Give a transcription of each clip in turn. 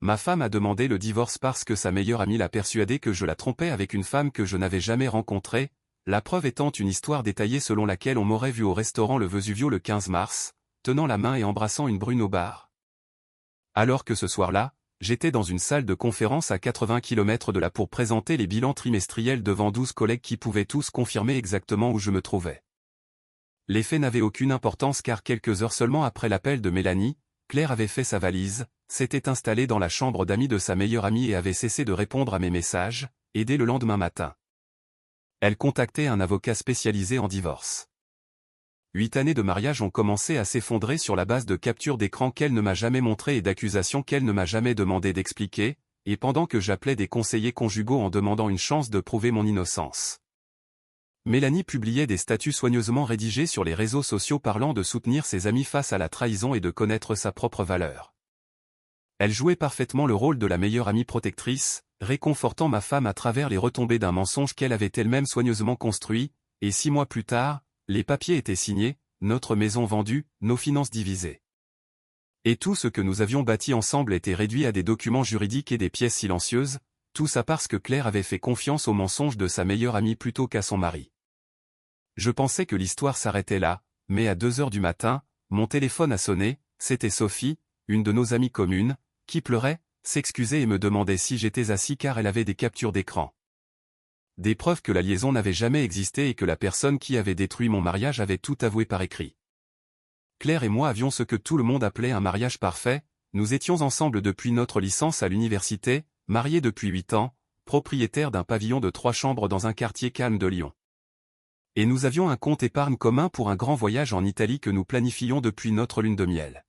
Ma femme a demandé le divorce parce que sa meilleure amie l'a persuadée que je la trompais avec une femme que je n'avais jamais rencontrée, la preuve étant une histoire détaillée selon laquelle on m'aurait vu au restaurant Le Vesuvio le 15 mars, tenant la main et embrassant une brune au bar. Alors que ce soir-là, j'étais dans une salle de conférence à 80 km de là pour présenter les bilans trimestriels devant 12 collègues qui pouvaient tous confirmer exactement où je me trouvais. Les faits n'avaient aucune importance car quelques heures seulement après l'appel de Mélanie, Claire avait fait sa valise, s'était installée dans la chambre d'amis de sa meilleure amie et avait cessé de répondre à mes messages, et dès le lendemain matin. Elle contactait un avocat spécialisé en divorce. 8 années de mariage ont commencé à s'effondrer sur la base de captures d'écran qu'elle ne m'a jamais montrées et d'accusations qu'elle ne m'a jamais demandé d'expliquer, et pendant que j'appelais des conseillers conjugaux en demandant une chance de prouver mon innocence. Mélanie publiait des statuts soigneusement rédigés sur les réseaux sociaux parlant de soutenir ses amis face à la trahison et de connaître sa propre valeur. Elle jouait parfaitement le rôle de la meilleure amie protectrice, réconfortant ma femme à travers les retombées d'un mensonge qu'elle avait elle-même soigneusement construit, et 6 mois plus tard, les papiers étaient signés, notre maison vendue, nos finances divisées. Et tout ce que nous avions bâti ensemble était réduit à des documents juridiques et des pièces silencieuses, tout ça parce que Claire avait fait confiance au mensonge de sa meilleure amie plutôt qu'à son mari. Je pensais que l'histoire s'arrêtait là, mais à 2 heures du matin, mon téléphone a sonné, c'était Sophie, une de nos amies communes, qui pleurait, s'excusait et me demandait si j'étais assis car elle avait des captures d'écran. Des preuves que la liaison n'avait jamais existé et que la personne qui avait détruit mon mariage avait tout avoué par écrit. Claire et moi avions ce que tout le monde appelait un mariage parfait, nous étions ensemble depuis notre licence à l'université, mariés depuis 8 ans, propriétaires d'un pavillon de 3 chambres dans un quartier calme de Lyon. Et nous avions un compte épargne commun pour un grand voyage en Italie que nous planifions depuis notre lune de miel.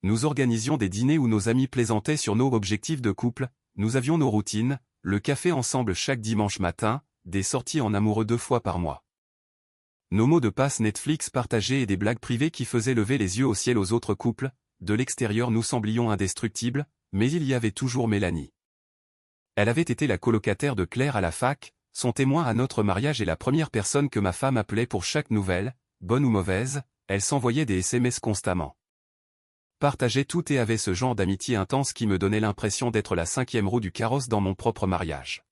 Nous organisions des dîners où nos amis plaisantaient sur nos objectifs de couple, nous avions nos routines, le café ensemble chaque dimanche matin, des sorties en amoureux 2 fois par mois. Nos mots de passe Netflix partagés et des blagues privées qui faisaient lever les yeux au ciel aux autres couples, de l'extérieur nous semblions indestructibles, mais il y avait toujours Mélanie. Elle avait été la colocataire de Claire à la fac, son témoin à notre mariage et la première personne que ma femme appelait pour chaque nouvelle, bonne ou mauvaise, elle s'envoyait des SMS constamment. Partageait tout et avait ce genre d'amitié intense qui me donnait l'impression d'être la 5e roue du carrosse dans mon propre mariage.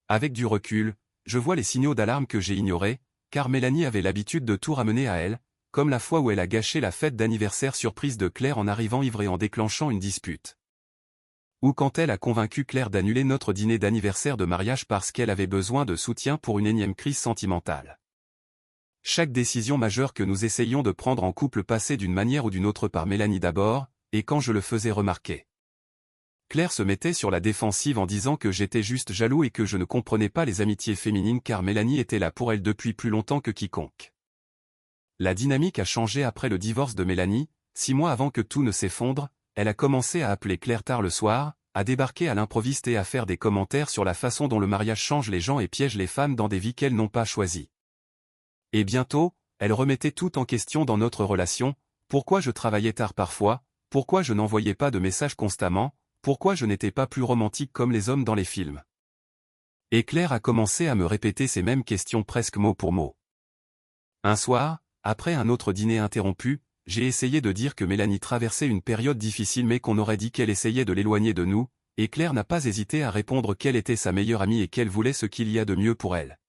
Avec du recul, je vois les signaux d'alarme que j'ai ignorés, car Mélanie avait l'habitude de tout ramener à elle, comme la fois où elle a gâché la fête d'anniversaire surprise de Claire en arrivant ivre et en déclenchant une dispute. Ou quand elle a convaincu Claire d'annuler notre dîner d'anniversaire de mariage parce qu'elle avait besoin de soutien pour une énième crise sentimentale. Chaque décision majeure que nous essayions de prendre en couple passait d'une manière ou d'une autre par Mélanie d'abord, et quand je le faisais remarquer. Claire se mettait sur la défensive en disant que j'étais juste jaloux et que je ne comprenais pas les amitiés féminines car Mélanie était là pour elle depuis plus longtemps que quiconque. La dynamique a changé après le divorce de Mélanie, 6 mois avant que tout ne s'effondre. Elle a commencé à appeler Claire tard le soir, à débarquer à l'improviste et à faire des commentaires sur la façon dont le mariage change les gens et piège les femmes dans des vies qu'elles n'ont pas choisies. Et bientôt, elle remettait tout en question dans notre relation, pourquoi je travaillais tard parfois, pourquoi je n'envoyais pas de messages constamment, pourquoi je n'étais pas plus romantique comme les hommes dans les films. Et Claire a commencé à me répéter ces mêmes questions presque mot pour mot. Un soir, après un autre dîner interrompu, j'ai essayé de dire que Mélanie traversait une période difficile mais qu'on aurait dit qu'elle essayait de l'éloigner de nous, et Claire n'a pas hésité à répondre qu'elle était sa meilleure amie et qu'elle voulait ce qu'il y a de mieux pour elle.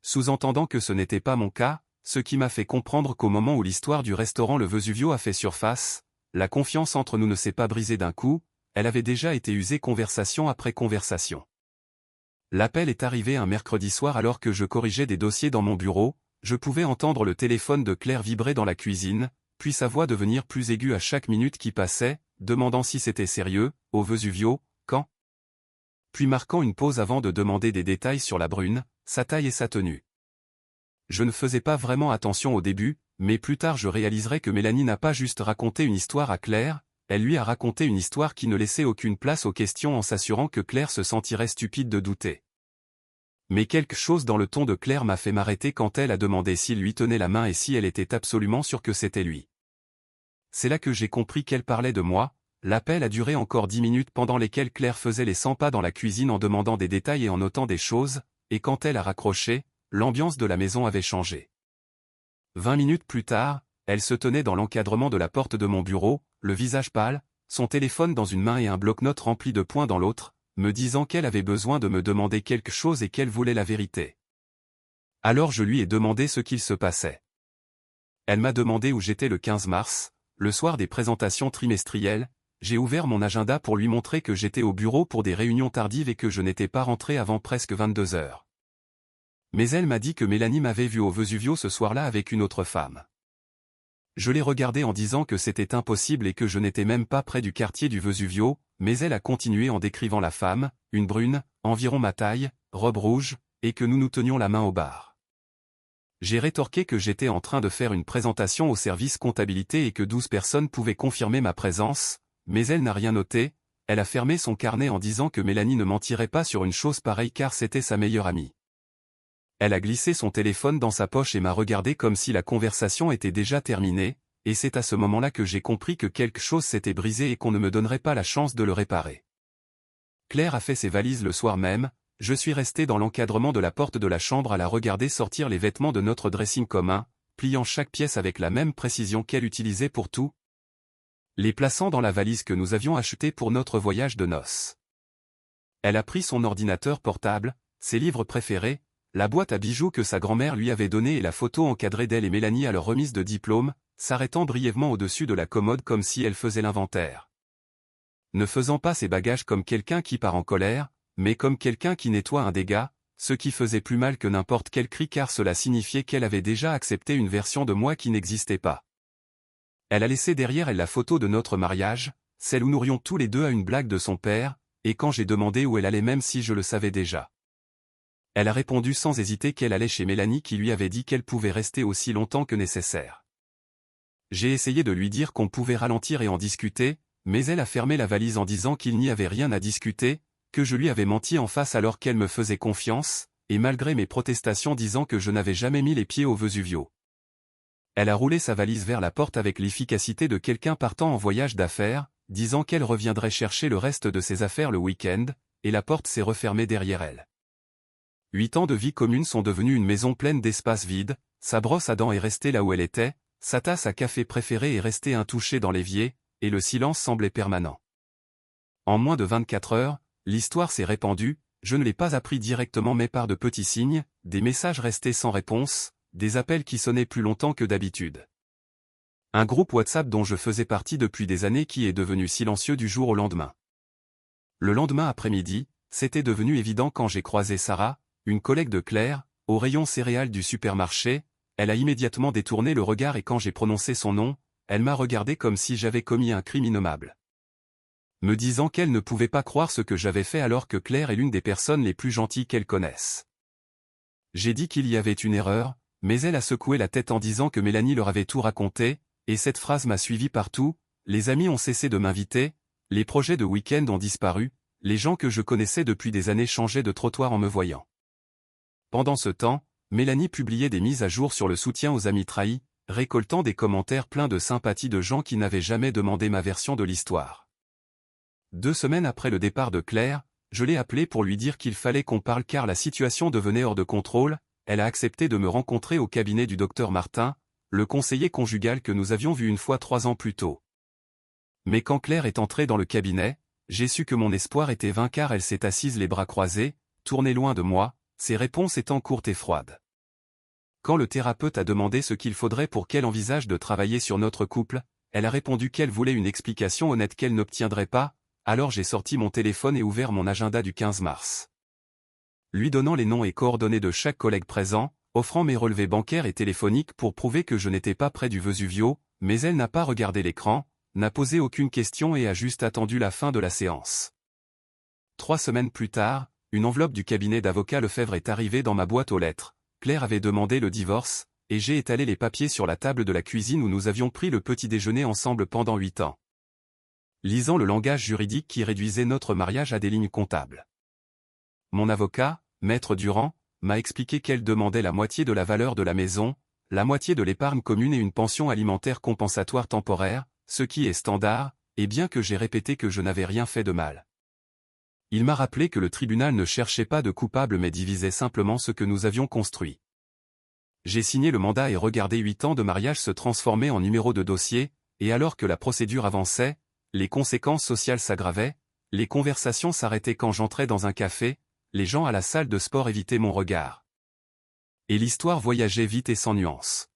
Sous-entendant que ce n'était pas mon cas, ce qui m'a fait comprendre qu'au moment où l'histoire du restaurant Le Vesuvio a fait surface, la confiance entre nous ne s'est pas brisée d'un coup, elle avait déjà été usée conversation après conversation. L'appel est arrivé un mercredi soir alors que je corrigeais des dossiers dans mon bureau. Je pouvais entendre le téléphone de Claire vibrer dans la cuisine, puis sa voix devenir plus aiguë à chaque minute qui passait, demandant si c'était sérieux, au Vesuvio, quand? Puis marquant une pause avant de demander des détails sur la brune, sa taille et sa tenue. Je ne faisais pas vraiment attention au début, mais plus tard je réaliserai que Mélanie n'a pas juste raconté une histoire à Claire, elle lui a raconté une histoire qui ne laissait aucune place aux questions en s'assurant que Claire se sentirait stupide de douter. Mais quelque chose dans le ton de Claire m'a fait m'arrêter quand elle a demandé s'il lui tenait la main et si elle était absolument sûre que c'était lui. C'est là que j'ai compris qu'elle parlait de moi. L'appel a duré encore 10 minutes pendant lesquelles Claire faisait les 100 pas dans la cuisine en demandant des détails et en notant des choses, et quand elle a raccroché, l'ambiance de la maison avait changé. 20 minutes plus tard, elle se tenait dans l'encadrement de la porte de mon bureau, le visage pâle, son téléphone dans une main et un bloc-notes rempli de points dans l'autre, me disant qu'elle avait besoin de me demander quelque chose et qu'elle voulait la vérité. Alors je lui ai demandé ce qu'il se passait. Elle m'a demandé où j'étais le 15 mars, le soir des présentations trimestrielles. J'ai ouvert mon agenda pour lui montrer que j'étais au bureau pour des réunions tardives et que je n'étais pas rentré avant presque 22 heures. Mais elle m'a dit que Mélanie m'avait vu au Vesuvio ce soir-là avec une autre femme. Je l'ai regardée en disant que c'était impossible et que je n'étais même pas près du quartier du Vesuvio, mais elle a continué en décrivant la femme, une brune, environ ma taille, robe rouge, et que nous nous tenions la main au bar. J'ai rétorqué que j'étais en train de faire une présentation au service comptabilité et que 12 personnes pouvaient confirmer ma présence, mais elle n'a rien noté. Elle a fermé son carnet en disant que Mélanie ne mentirait pas sur une chose pareille car c'était sa meilleure amie. Elle a glissé son téléphone dans sa poche et m'a regardé comme si la conversation était déjà terminée, et c'est à ce moment-là que j'ai compris que quelque chose s'était brisé et qu'on ne me donnerait pas la chance de le réparer. Claire a fait ses valises le soir même. Je suis resté dans l'encadrement de la porte de la chambre à la regarder sortir les vêtements de notre dressing commun, pliant chaque pièce avec la même précision qu'elle utilisait pour tout, les plaçant dans la valise que nous avions achetée pour notre voyage de noces. Elle a pris son ordinateur portable, ses livres préférés, la boîte à bijoux que sa grand-mère lui avait donnée et la photo encadrée d'elle et Mélanie à leur remise de diplôme, s'arrêtant brièvement au-dessus de la commode comme si elle faisait l'inventaire. Ne faisant pas ses bagages comme quelqu'un qui part en colère, mais comme quelqu'un qui nettoie un dégât, ce qui faisait plus mal que n'importe quel cri car cela signifiait qu'elle avait déjà accepté une version de moi qui n'existait pas. Elle a laissé derrière elle la photo de notre mariage, celle où nous rions tous les deux à une blague de son père, et quand j'ai demandé où elle allait même si je le savais déjà. Elle a répondu sans hésiter qu'elle allait chez Mélanie qui lui avait dit qu'elle pouvait rester aussi longtemps que nécessaire. J'ai essayé de lui dire qu'on pouvait ralentir et en discuter, mais elle a fermé la valise en disant qu'il n'y avait rien à discuter, que je lui avais menti en face alors qu'elle me faisait confiance, et malgré mes protestations disant que je n'avais jamais mis les pieds au Vesuvio. Elle a roulé sa valise vers la porte avec l'efficacité de quelqu'un partant en voyage d'affaires, disant qu'elle reviendrait chercher le reste de ses affaires le week-end, et la porte s'est refermée derrière elle. 8 ans de vie commune sont devenus une maison pleine d'espaces vides, sa brosse à dents est restée là où elle était, sa tasse à café préférée est restée intouchée dans l'évier, et le silence semblait permanent. En moins de 24 heures, l'histoire s'est répandue, je ne l'ai pas appris directement mais par de petits signes, des messages restés sans réponse, des appels qui sonnaient plus longtemps que d'habitude. Un groupe WhatsApp dont je faisais partie depuis des années qui est devenu silencieux du jour au lendemain. Le lendemain après-midi, c'était devenu évident quand j'ai croisé Sarah, une collègue de Claire, au rayon céréales du supermarché. Elle a immédiatement détourné le regard et quand j'ai prononcé son nom, elle m'a regardé comme si j'avais commis un crime innommable. Me disant qu'elle ne pouvait pas croire ce que j'avais fait alors que Claire est l'une des personnes les plus gentilles qu'elle connaisse. J'ai dit qu'il y avait une erreur, mais elle a secoué la tête en disant que Mélanie leur avait tout raconté, et cette phrase m'a suivi partout, les amis ont cessé de m'inviter, les projets de week-end ont disparu, les gens que je connaissais depuis des années changeaient de trottoir en me voyant. Pendant ce temps, Mélanie publiait des mises à jour sur le soutien aux amis trahis, récoltant des commentaires pleins de sympathie de gens qui n'avaient jamais demandé ma version de l'histoire. 2 semaines après le départ de Claire, je l'ai appelée pour lui dire qu'il fallait qu'on parle car la situation devenait hors de contrôle. Elle a accepté de me rencontrer au cabinet du docteur Martin, le conseiller conjugal que nous avions vu une fois 3 ans plus tôt. Mais quand Claire est entrée dans le cabinet, j'ai su que mon espoir était vain car elle s'est assise les bras croisés, tournée loin de moi, ses réponses étant courtes et froides. Quand le thérapeute a demandé ce qu'il faudrait pour qu'elle envisage de travailler sur notre couple, elle a répondu qu'elle voulait une explication honnête qu'elle n'obtiendrait pas, alors j'ai sorti mon téléphone et ouvert mon agenda du 15 mars. Lui donnant les noms et coordonnées de chaque collègue présent, offrant mes relevés bancaires et téléphoniques pour prouver que je n'étais pas près du Vesuvio, mais elle n'a pas regardé l'écran, n'a posé aucune question et a juste attendu la fin de la séance. 3 semaines plus tard, une enveloppe du cabinet d'avocat Lefebvre est arrivée dans ma boîte aux lettres. Claire avait demandé le divorce, et j'ai étalé les papiers sur la table de la cuisine où nous avions pris le petit déjeuner ensemble pendant 8 ans. Lisant le langage juridique qui réduisait notre mariage à des lignes comptables. Mon avocat, Maître Durand, m'a expliqué qu'elle demandait la moitié de la valeur de la maison, la moitié de l'épargne commune et une pension alimentaire compensatoire temporaire, ce qui est standard, et bien que j'ai répété que je n'avais rien fait de mal. Il m'a rappelé que le tribunal ne cherchait pas de coupable mais divisait simplement ce que nous avions construit. J'ai signé le mandat et regardé 8 ans de mariage se transformer en numéro de dossier, et alors que la procédure avançait, les conséquences sociales s'aggravaient, les conversations s'arrêtaient quand j'entrais dans un café, les gens à la salle de sport évitaient mon regard. Et l'histoire voyageait vite et sans nuance.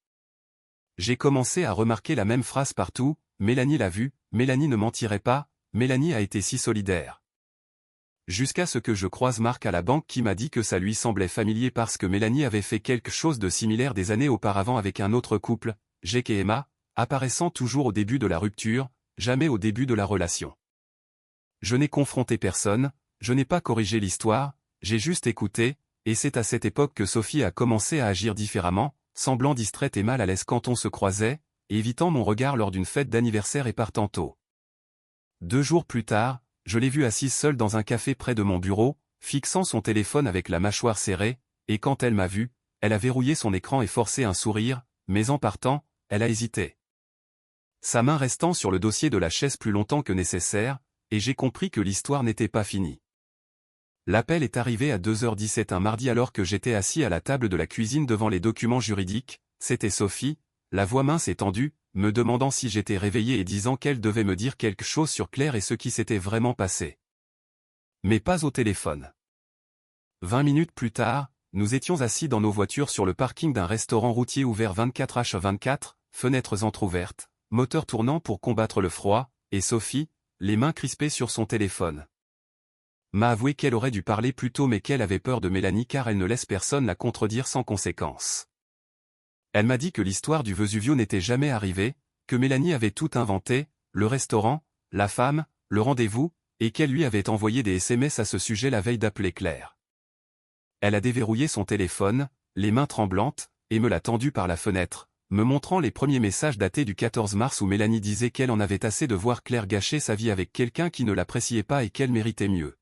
J'ai commencé à remarquer la même phrase partout, Mélanie l'a vu, Mélanie ne mentirait pas, Mélanie a été si solidaire. Jusqu'à ce que je croise Marc à la banque qui m'a dit que ça lui semblait familier parce que Mélanie avait fait quelque chose de similaire des années auparavant avec un autre couple, Jake et Emma, apparaissant toujours au début de la rupture, jamais au début de la relation. Je n'ai confronté personne, je n'ai pas corrigé l'histoire, j'ai juste écouté, et c'est à cette époque que Sophie a commencé à agir différemment, semblant distraite et mal à l'aise quand on se croisait, évitant mon regard lors d'une fête d'anniversaire et partant tôt. 2 jours plus tard, je l'ai vue assise seule dans un café près de mon bureau, fixant son téléphone avec la mâchoire serrée, et quand elle m'a vu, elle a verrouillé son écran et forcé un sourire, mais en partant, elle a hésité. Sa main restant sur le dossier de la chaise plus longtemps que nécessaire, et j'ai compris que l'histoire n'était pas finie. L'appel est arrivé à 2h17 un mardi alors que j'étais assis à la table de la cuisine devant les documents juridiques, c'était Sophie, la voix mince et tendue, me demandant si j'étais réveillé et disant qu'elle devait me dire quelque chose sur Claire et ce qui s'était vraiment passé. Mais pas au téléphone. 20 minutes plus tard, nous étions assis dans nos voitures sur le parking d'un restaurant routier ouvert 24h24, fenêtres entr'ouvertes, moteur tournant pour combattre le froid, et Sophie, les mains crispées sur son téléphone, m'a avoué qu'elle aurait dû parler plus tôt mais qu'elle avait peur de Mélanie car elle ne laisse personne la contredire sans conséquence. Elle m'a dit que l'histoire du Vesuvio n'était jamais arrivée, que Mélanie avait tout inventé, le restaurant, la femme, le rendez-vous, et qu'elle lui avait envoyé des SMS à ce sujet la veille d'appeler Claire. Elle a déverrouillé son téléphone, les mains tremblantes, et me l'a tendu par la fenêtre, me montrant les premiers messages datés du 14 mars où Mélanie disait qu'elle en avait assez de voir Claire gâcher sa vie avec quelqu'un qui ne l'appréciait pas et qu'elle méritait mieux.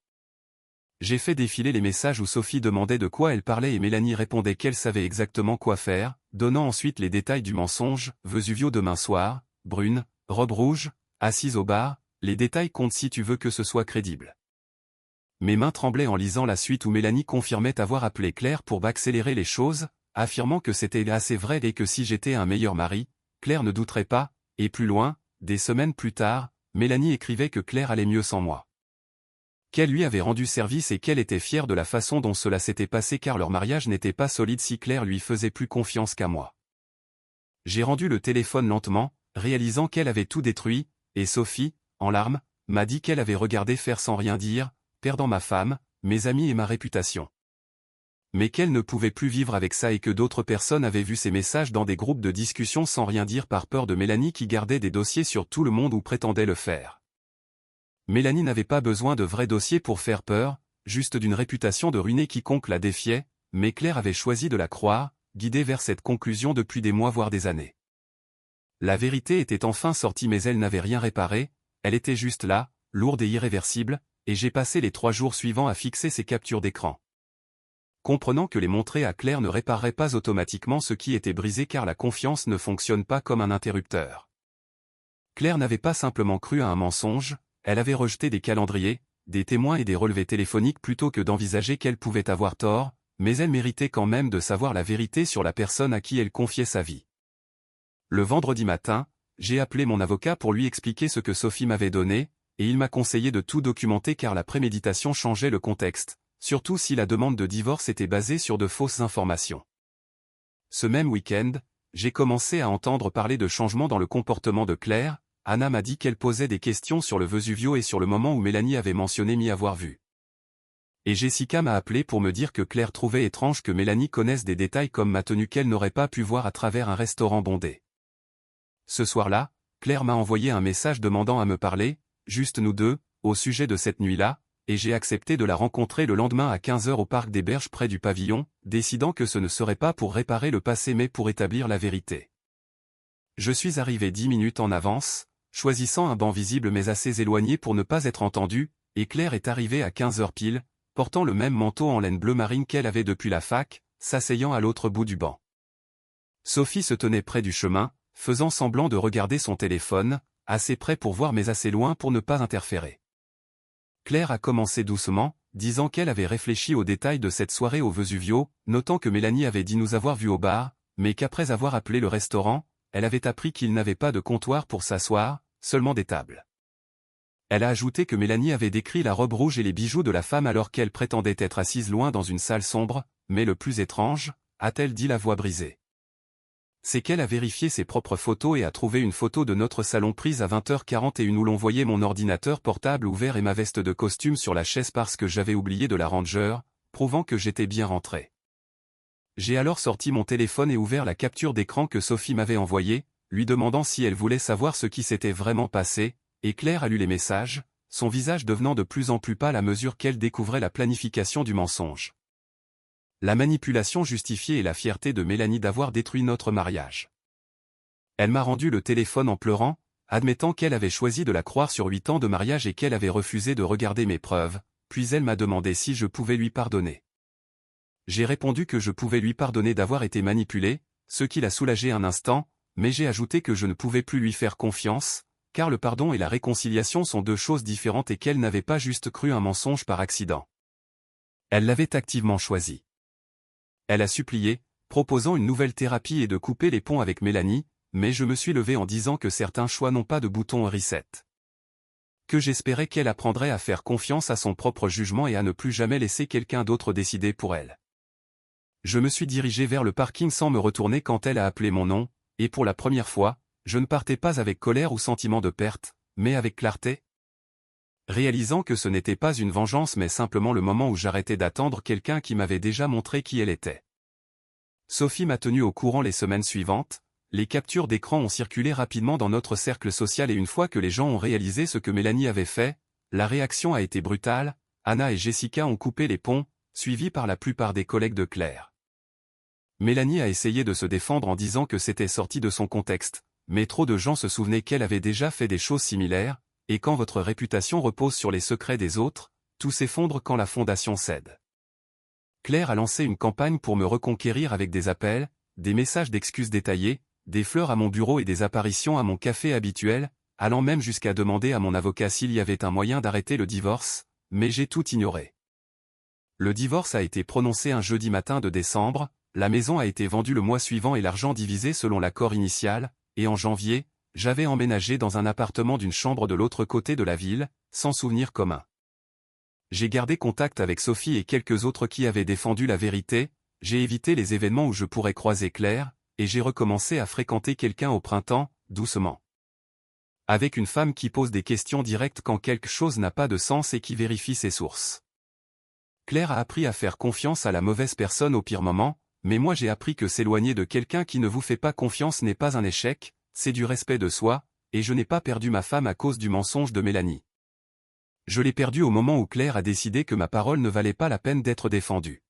J'ai fait défiler les messages où Sophie demandait de quoi elle parlait et Mélanie répondait qu'elle savait exactement quoi faire, donnant ensuite les détails du mensonge, Vesuvio demain soir, brune, robe rouge, assise au bar, les détails comptent si tu veux que ce soit crédible. Mes mains tremblaient en lisant la suite où Mélanie confirmait avoir appelé Claire pour accélérer les choses, affirmant que c'était assez vrai et que si j'étais un meilleur mari, Claire ne douterait pas, et plus loin, des semaines plus tard, Mélanie écrivait que Claire allait mieux sans moi. Qu'elle lui avait rendu service et qu'elle était fière de la façon dont cela s'était passé car leur mariage n'était pas solide si Claire lui faisait plus confiance qu'à moi. J'ai rendu le téléphone lentement, réalisant qu'elle avait tout détruit, et Sophie, en larmes, m'a dit qu'elle avait regardé faire sans rien dire, perdant ma femme, mes amis et ma réputation. Mais qu'elle ne pouvait plus vivre avec ça et que d'autres personnes avaient vu ces messages dans des groupes de discussion sans rien dire par peur de Mélanie qui gardait des dossiers sur tout le monde ou prétendait le faire. Mélanie n'avait pas besoin de vrais dossiers pour faire peur, juste d'une réputation de ruiner quiconque la défiait, mais Claire avait choisi de la croire, guidée vers cette conclusion depuis des mois voire des années. La vérité était enfin sortie mais elle n'avait rien réparé, elle était juste là, lourde et irréversible, et j'ai passé les 3 jours suivants à fixer ses captures d'écran. Comprenant que les montrer à Claire ne réparerait pas automatiquement ce qui était brisé car la confiance ne fonctionne pas comme un interrupteur. Claire n'avait pas simplement cru à un mensonge, elle avait rejeté des calendriers, des témoins et des relevés téléphoniques plutôt que d'envisager qu'elle pouvait avoir tort, mais elle méritait quand même de savoir la vérité sur la personne à qui elle confiait sa vie. Le vendredi matin, j'ai appelé mon avocat pour lui expliquer ce que Sophie m'avait donné, et il m'a conseillé de tout documenter car la préméditation changeait le contexte, surtout si la demande de divorce était basée sur de fausses informations. Ce même week-end, j'ai commencé à entendre parler de changements dans le comportement de Claire. Anna m'a dit qu'elle posait des questions sur le Vesuvio et sur le moment où Mélanie avait mentionné m'y avoir vu. Et Jessica m'a appelé pour me dire que Claire trouvait étrange que Mélanie connaisse des détails comme ma tenue qu'elle n'aurait pas pu voir à travers un restaurant bondé. Ce soir-là, Claire m'a envoyé un message demandant à me parler, juste nous deux, au sujet de cette nuit-là, et j'ai accepté de la rencontrer le lendemain à 15h au parc des Berges près du pavillon, décidant que ce ne serait pas pour réparer le passé mais pour établir la vérité. Je suis arrivé 10 minutes en avance, choisissant un banc visible mais assez éloigné pour ne pas être entendu, et Claire est arrivée à 15h pile, portant le même manteau en laine bleu marine qu'elle avait depuis la fac, s'asseyant à l'autre bout du banc. Sophie se tenait près du chemin, faisant semblant de regarder son téléphone, assez près pour voir mais assez loin pour ne pas interférer. Claire a commencé doucement, disant qu'elle avait réfléchi aux détails de cette soirée au Vesuvio, notant que Mélanie avait dit nous avoir vus au bar, mais qu'après avoir appelé le restaurant, elle avait appris qu'il n'avait pas de comptoir pour s'asseoir, seulement des tables. Elle a ajouté que Mélanie avait décrit la robe rouge et les bijoux de la femme alors qu'elle prétendait être assise loin dans une salle sombre, mais le plus étrange, a-t-elle dit la voix brisée, c'est qu'elle a vérifié ses propres photos et a trouvé une photo de notre salon prise à 20h41 où l'on voyait mon ordinateur portable ouvert et ma veste de costume sur la chaise parce que j'avais oublié de la ranger, prouvant que j'étais bien rentré. J'ai alors sorti mon téléphone et ouvert la capture d'écran que Sophie m'avait envoyée, lui demandant si elle voulait savoir ce qui s'était vraiment passé, et Claire a lu les messages, son visage devenant de plus en plus pâle à mesure qu'elle découvrait la planification du mensonge. La manipulation justifiée et la fierté de Mélanie d'avoir détruit notre mariage. Elle m'a rendu le téléphone en pleurant, admettant qu'elle avait choisi de la croire sur 8 ans de mariage et qu'elle avait refusé de regarder mes preuves, puis elle m'a demandé si je pouvais lui pardonner. J'ai répondu que je pouvais lui pardonner d'avoir été manipulée, ce qui l'a soulagée un instant, mais j'ai ajouté que je ne pouvais plus lui faire confiance, car le pardon et la réconciliation sont deux choses différentes et qu'elle n'avait pas juste cru un mensonge par accident. Elle l'avait activement choisi. Elle a supplié, proposant une nouvelle thérapie et de couper les ponts avec Mélanie, mais je me suis levé en disant que certains choix n'ont pas de bouton reset. Que j'espérais qu'elle apprendrait à faire confiance à son propre jugement et à ne plus jamais laisser quelqu'un d'autre décider pour elle. Je me suis dirigé vers le parking sans me retourner quand elle a appelé mon nom, et pour la première fois, je ne partais pas avec colère ou sentiment de perte, mais avec clarté. Réalisant que ce n'était pas une vengeance mais simplement le moment où j'arrêtais d'attendre quelqu'un qui m'avait déjà montré qui elle était. Sophie m'a tenu au courant les semaines suivantes, les captures d'écran ont circulé rapidement dans notre cercle social et une fois que les gens ont réalisé ce que Mélanie avait fait, la réaction a été brutale, Anna et Jessica ont coupé les ponts, suivis par la plupart des collègues de Claire. Mélanie a essayé de se défendre en disant que c'était sorti de son contexte, mais trop de gens se souvenaient qu'elle avait déjà fait des choses similaires, et quand votre réputation repose sur les secrets des autres, tout s'effondre quand la fondation cède. Claire a lancé une campagne pour me reconquérir avec des appels, des messages d'excuses détaillés, des fleurs à mon bureau et des apparitions à mon café habituel, allant même jusqu'à demander à mon avocat s'il y avait un moyen d'arrêter le divorce, mais j'ai tout ignoré. Le divorce a été prononcé un jeudi matin de décembre, la maison a été vendue le mois suivant et l'argent divisé selon l'accord initial, et en janvier, j'avais emménagé dans un appartement d'une chambre de l'autre côté de la ville, sans souvenir commun. J'ai gardé contact avec Sophie et quelques autres qui avaient défendu la vérité, j'ai évité les événements où je pourrais croiser Claire, et j'ai recommencé à fréquenter quelqu'un au printemps, doucement. Avec une femme qui pose des questions directes quand quelque chose n'a pas de sens et qui vérifie ses sources. Claire a appris à faire confiance à la mauvaise personne au pire moment, mais moi j'ai appris que s'éloigner de quelqu'un qui ne vous fait pas confiance n'est pas un échec, c'est du respect de soi, et je n'ai pas perdu ma femme à cause du mensonge de Mélanie. Je l'ai perdue au moment où Claire a décidé que ma parole ne valait pas la peine d'être défendue.